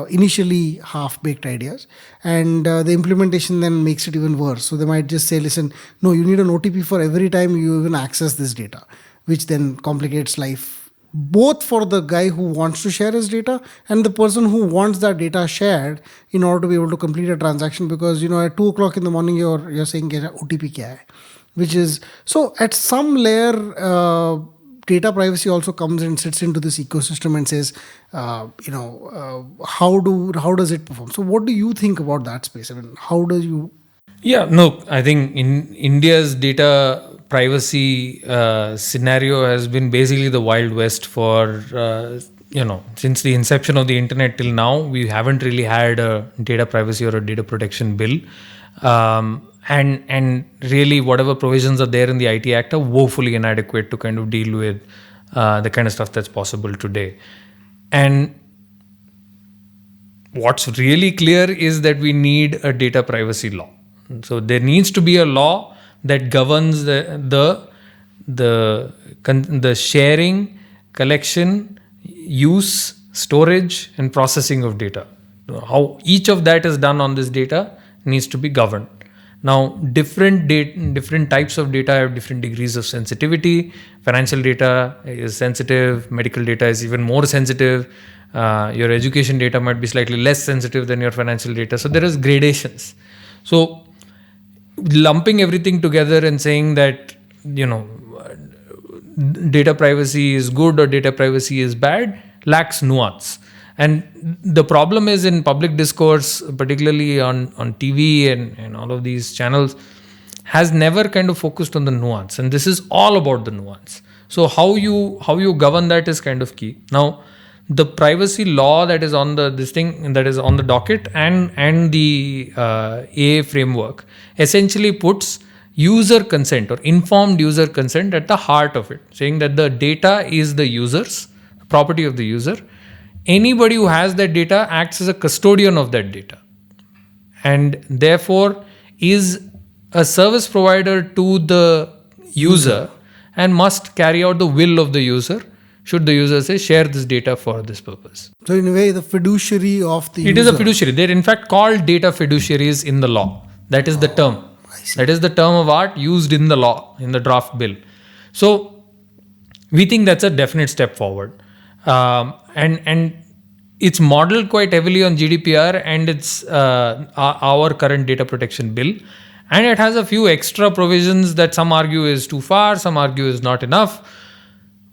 initially half-baked ideas, and the implementation then makes it even worse. So they might just say, listen, no, you need an OTP for every time you even access this data, which then complicates life both for the guy who wants to share his data and the person who wants that data shared in order to be able to complete a transaction, because at 2 o'clock in the morning you're saying OTP kya hai? Which is, so at some layer, data privacy also comes and sits into this ecosystem and says, how does it perform? So what do you think about that space? How do you? Yeah, no, I think in India's data privacy scenario has been basically the Wild West for, since the inception of the internet till now. We haven't really had a data privacy or a data protection bill. And really whatever provisions are there in the IT Act are woefully inadequate to kind of deal with the kind of stuff that's possible today. And what's really clear is that we need a data privacy law. So there needs to be a law that governs the sharing, collection, use, storage, and processing of data. How each of that is done on this data needs to be governed. Now, different types of data have different degrees of sensitivity. Financial data is sensitive. Medical data is even more sensitive. Your education data might be slightly less sensitive than your financial data. So there is gradations. So lumping everything together and saying that, data privacy is good or data privacy is bad lacks nuance. And the problem is in public discourse, particularly on TV and all of these channels, has never kind of focused on the nuance. And this is all about the nuance. So how you govern that is kind of key. Now, the privacy law that is on the docket and the AA framework essentially puts user consent or informed user consent at the heart of it, saying that the data is the user's property of the user. Anybody who has that data acts as a custodian of that data, and therefore is a service provider to the user and must carry out the will of the user should the user say, share this data for this purpose. So in a way, the fiduciary of the user. It is a fiduciary. They're in fact called data fiduciaries in the law. That is the term. That is the term of art used in the law, in the draft bill. So we think that's a definite step forward. And it's modeled quite heavily on GDPR and it's our current data protection bill. And it has a few extra provisions that some argue is too far, some argue is not enough.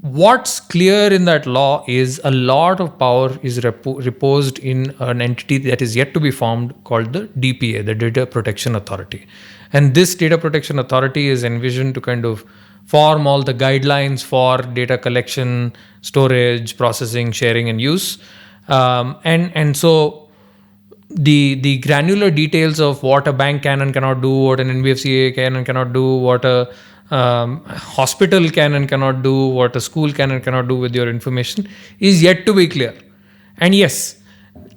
What's clear in that law is a lot of power is reposed in an entity that is yet to be formed called the DPA, the Data Protection Authority. And this Data Protection Authority is envisioned to kind of form all the guidelines for data collection, storage, processing, sharing, and use. And so the granular details of what a bank can and cannot do, what an NBFCA can and cannot do, what a hospital can and cannot do, what a school can and cannot do with your information is yet to be clear. And yes,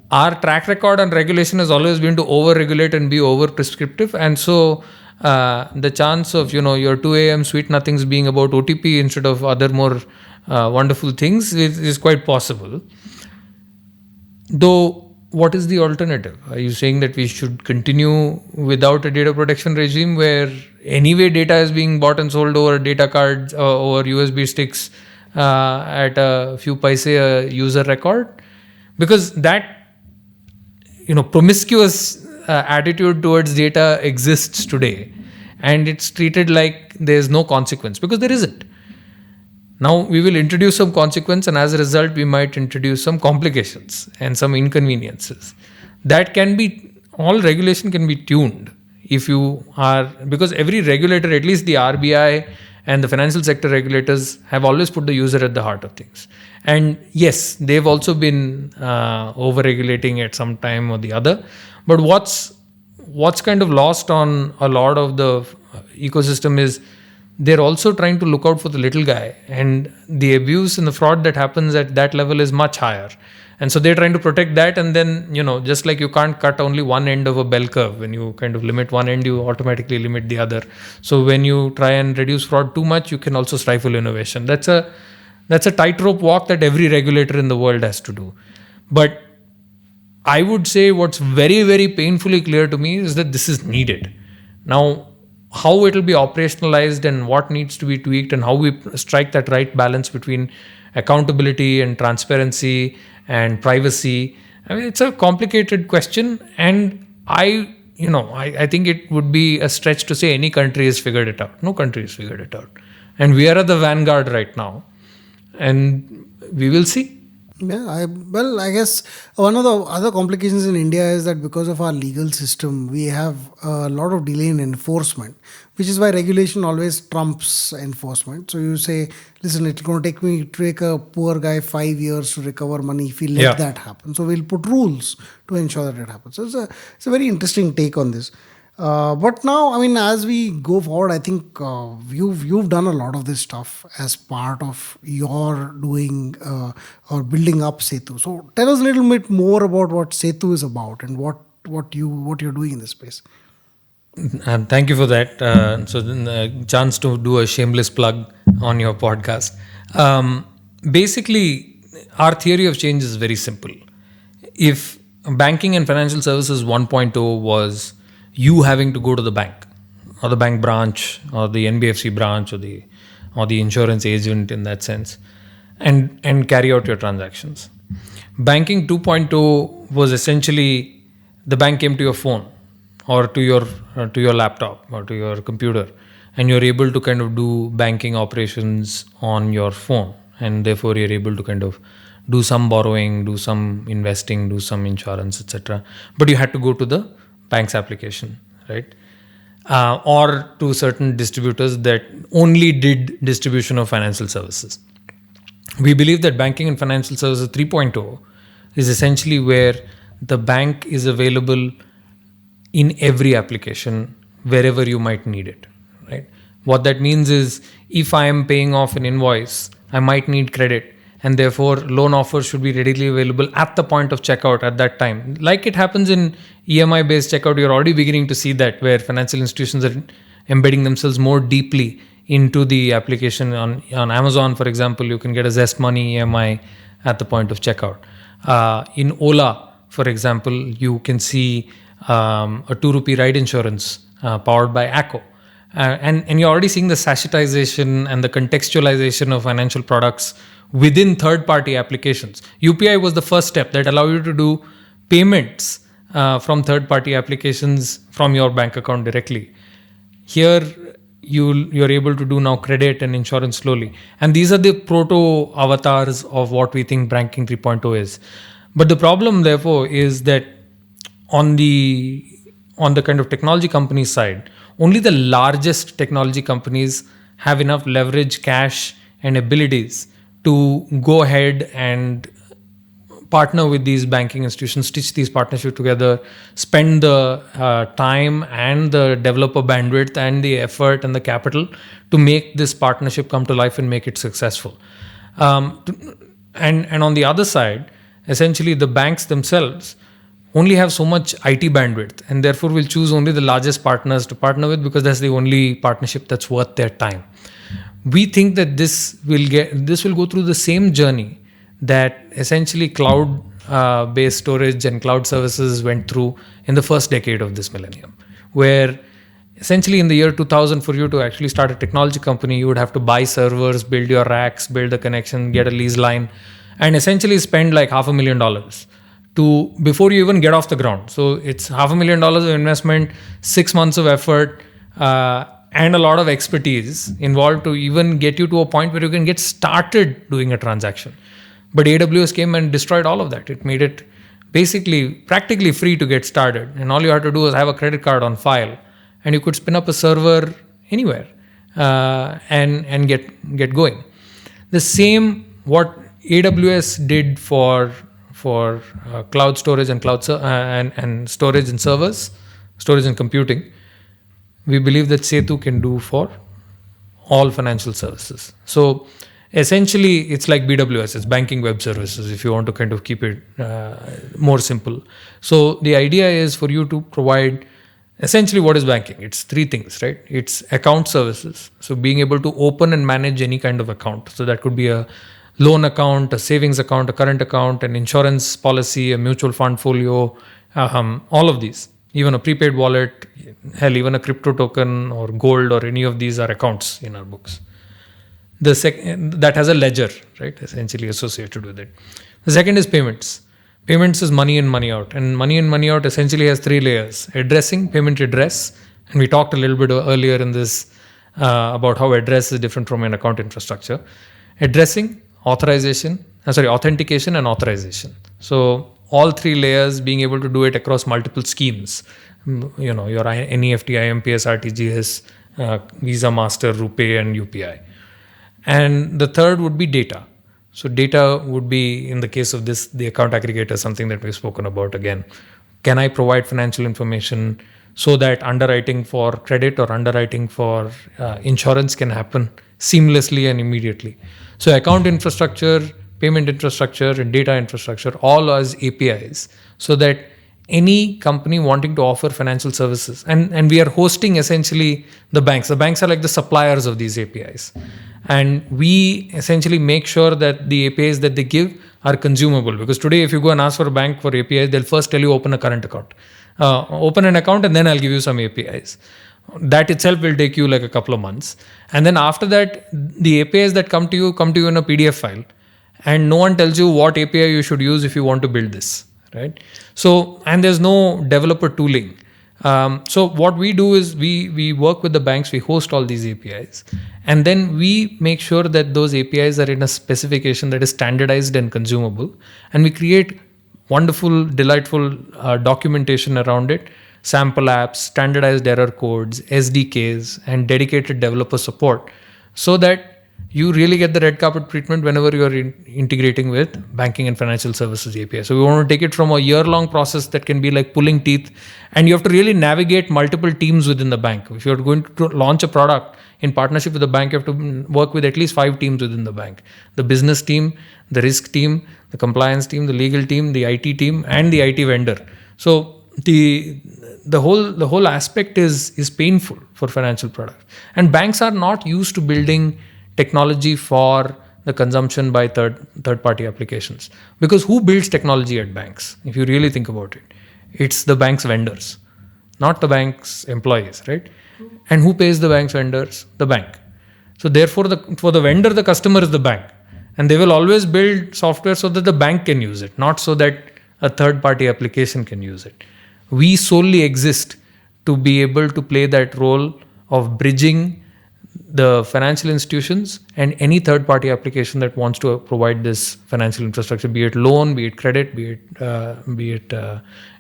our track record on regulation has always been to over-regulate and be over-prescriptive. And so the chance of, your 2 a.m. sweet nothings being about OTP instead of other more wonderful things is quite possible. Though, what is the alternative? Are you saying that we should continue without a data protection regime where anyway data is being bought and sold over data cards over USB sticks at a few paise a user record? Because that, promiscuous attitude towards data exists today and it's treated like there's no consequence, because there isn't. Now we will introduce some consequence, and as a result we might introduce some complications and some inconveniences that can be all regulation can be tuned if you are, because every regulator, at least the RBI and the financial sector regulators, have always put the user at the heart of things. And yes, they've also been over regulating at some time or the other. But what's kind of lost on a lot of the ecosystem is they're also trying to look out for the little guy, and the abuse and the fraud that happens at that level is much higher. And so they're trying to protect that. And then, just like you can't cut only one end of a bell curve, when you kind of limit one end, you automatically limit the other. So when you try and reduce fraud too much, you can also stifle innovation. That's a tightrope walk that every regulator in the world has to do. But I would say what's very, very painfully clear to me is that this is needed. Now, how it will be operationalized and what needs to be tweaked and how we strike that right balance between accountability and transparency and privacy, I mean, it's a complicated question. And I think it would be a stretch to say any country has figured it out. No country has figured it out. And we are at the vanguard right now. And we will see. Yeah, I guess one of the other complications in India is that because of our legal system, we have a lot of delay in enforcement, which is why regulation always trumps enforcement. So you say, listen, it's going to take a poor guy 5 years to recover money if we let that happen. So we'll put rules to ensure that it happens. So it's a very interesting take on this. But now, I mean, as we go forward, I think you've done a lot of this stuff as part of your doing or building up Setu. So tell us a little bit more about what Setu is about and what you're doing in this space. Thank you for that. So chance to do a shameless plug on your podcast. Basically, our theory of change is very simple. If banking and financial services 1.0 was you having to go to the bank or the bank branch or the NBFC branch or the insurance agent in that sense and carry out your transactions. Banking 2.0 was essentially the bank came to your phone or to your laptop or to your computer, and you're able to kind of do banking operations on your phone, and therefore you're able to kind of do some borrowing, do some investing, do some insurance, etc. But you had to go to the bank's application, right? Or to certain distributors that only did distribution of financial services. We believe that banking and financial services 3.0 is essentially where the bank is available in every application wherever you might need it, right? What that means is if I am paying off an invoice, I might need credit, and therefore loan offers should be readily available at the point of checkout at that time. Like it happens in EMI based checkout, you're already beginning to see that, where financial institutions are embedding themselves more deeply into the application. On Amazon, for example, you can get a Zest Money EMI at the point of checkout. In Ola, for example, you can see a 2 rupee ride insurance powered by Acco. And you're already seeing the sachetization and the contextualization of financial products within third-party applications. UPI was the first step that allowed you to do payments from third-party applications from your bank account directly. Here, you're able to do now credit and insurance slowly. And these are the proto-avatars of what we think banking 3.0 is. But the problem, therefore, is that on the kind of technology company side, only the largest technology companies have enough leverage, cash, and abilities to go ahead and partner with these banking institutions, stitch these partnerships together, spend the time and the developer bandwidth and the effort and the capital to make this partnership come to life and make it successful. And on the other side, essentially the banks themselves only have so much IT bandwidth, and therefore will choose only the largest partners to partner with because that's the only partnership that's worth their time. We think that this will go through the same journey that essentially cloud-based storage and cloud services went through in the first decade of this millennium, where essentially in the year 2000, for you to actually start a technology company, you would have to buy servers, build your racks, build a connection, get a lease line, and essentially spend like $500,000 before you even get off the ground. So it's $500,000 of investment, 6 months of effort, and a lot of expertise involved to even get you to a point where you can get started doing a transaction. But AWS came and destroyed all of that. It made it basically practically free to get started. And all you have to do is have a credit card on file, and you could spin up a server anywhere and get going. The same what AWS did for cloud storage and and storage and servers, storage and computing, we believe that Setu can do for all financial services. So essentially, it's like BWS, it's banking web services, if you want to kind of keep it more simple. So the idea is for you to provide essentially what is banking. It's three things, right? It's account services. So being able to open and manage any kind of account. So that could be a loan account, a savings account, a current account, an insurance policy, a mutual fund folio, all of these. Even a prepaid wallet, hell, even a crypto token or gold or any of these are accounts in our books. That has a ledger, right, essentially associated with it. The second is payments. Payments is money in, money out. And money in, money out essentially has three layers. Addressing, payment address. And we talked a little bit earlier in this about how address is different from an account infrastructure. Addressing, authentication and authorization. So all three layers, being able to do it across multiple schemes. Your NEFT, IMPS, RTGS, Visa, Master, RuPay, and UPI. And the third would be data. So data would be, in the case of this, the account aggregator, something that we've spoken about again. Can I provide financial information so that underwriting for credit or underwriting for insurance can happen seamlessly and immediately? So account infrastructure, payment infrastructure, and data infrastructure, all as APIs, so that any company wanting to offer financial services, and we are hosting essentially the banks. The banks are like the suppliers of these APIs. And we essentially make sure that the APIs that they give are consumable. Because today, if you go and ask for a bank for APIs, they'll first tell you open a current account. Open an account and then I'll give you some APIs. That itself will take you like a couple of months. And then after that, the APIs that come to you in a PDF file. And no one tells you what API you should use if you want to build this, right? So, and there's no developer tooling. So what we do is we work with the banks, we host all these APIs, and then we make sure that those APIs are in a specification that is standardized and consumable, and we create wonderful, delightful documentation around it, sample apps, standardized error codes, SDKs, and dedicated developer support, so that you really get the red carpet treatment whenever you're integrating with banking and financial services API. So we want to take it from a year-long process that can be like pulling teeth, and you have to really navigate multiple teams within the bank. If you're going to launch a product in partnership with the bank, you have to work with at least 5 teams within the bank. The business team, the risk team, the compliance team, the legal team, the IT team, and the IT vendor. So the whole aspect is painful for financial products. And banks are not used to building technology for the consumption by third-party applications. Because who builds technology at banks? If you really think about it, it's the bank's vendors, not the bank's employees, right? And who pays the bank's vendors? The bank. So therefore, for the vendor, the customer is the bank. And they will always build software so that the bank can use it, not so that a third-party application can use it. We solely exist to be able to play that role of bridging the financial institutions and any third-party application that wants to provide this financial infrastructure, be it loan, be it credit, be it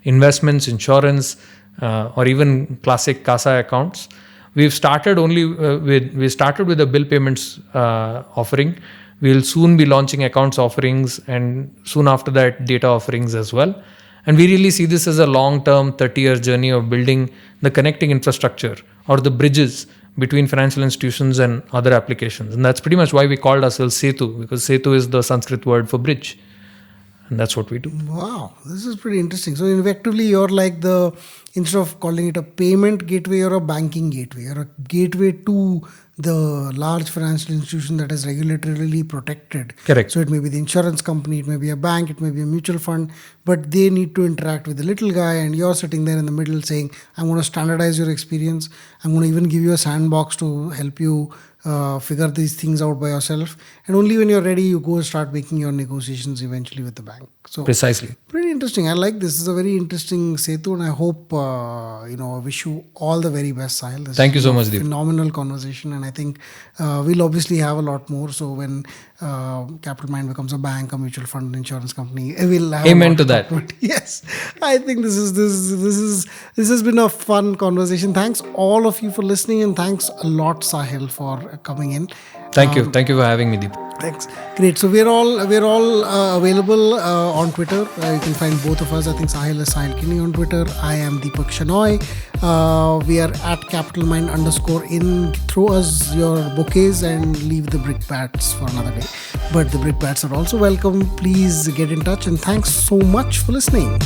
investments, insurance, or even classic CASA accounts. We've started with a bill payments offering. We'll soon be launching accounts offerings, and soon after that, data offerings as well. And we really see this as a long-term 30-year journey of building the connecting infrastructure or the bridges between financial institutions and other applications. And that's pretty much why we called ourselves Setu, because Setu is the Sanskrit word for bridge. And that's what we do. Wow, this is pretty interesting. So effectively, you're like instead of calling it a payment gateway, you're a banking gateway. You're a gateway to the large financial institution that is regulatorily protected. Correct. So it may be the insurance company, it may be a bank, it may be a mutual fund, but they need to interact with the little guy, and you're sitting there in the middle saying, I'm going to standardize your experience. I'm going to even give you a sandbox to help you figure these things out by yourself, and only when you're ready you go start making your negotiations eventually with the bank. So Precisely. pretty interesting. I like this. This is a very interesting Setu, and I hope I wish you all the very best, Sahil. This Thank you is so a much, Deep. phenomenal conversation, and I think we'll obviously have a lot more. So when Capital Mind becomes a bank, a mutual fund, insurance company, we'll have Amen a lot to talk that. about. Yes, I think this has been a fun conversation. Thanks all of you for listening, and thanks a lot, Sahil, for coming in. Thank you for having me, Deep. Thanks. Great. So we're all available on Twitter. You can find both of us. I think Sahil is Sahil Kinney on Twitter. I am Deepak Shanoy. We are at capitalmind_in. Throw us your bouquets and leave the brickbats for another day. But the brickbats are also welcome. Please get in touch, and thanks so much for listening.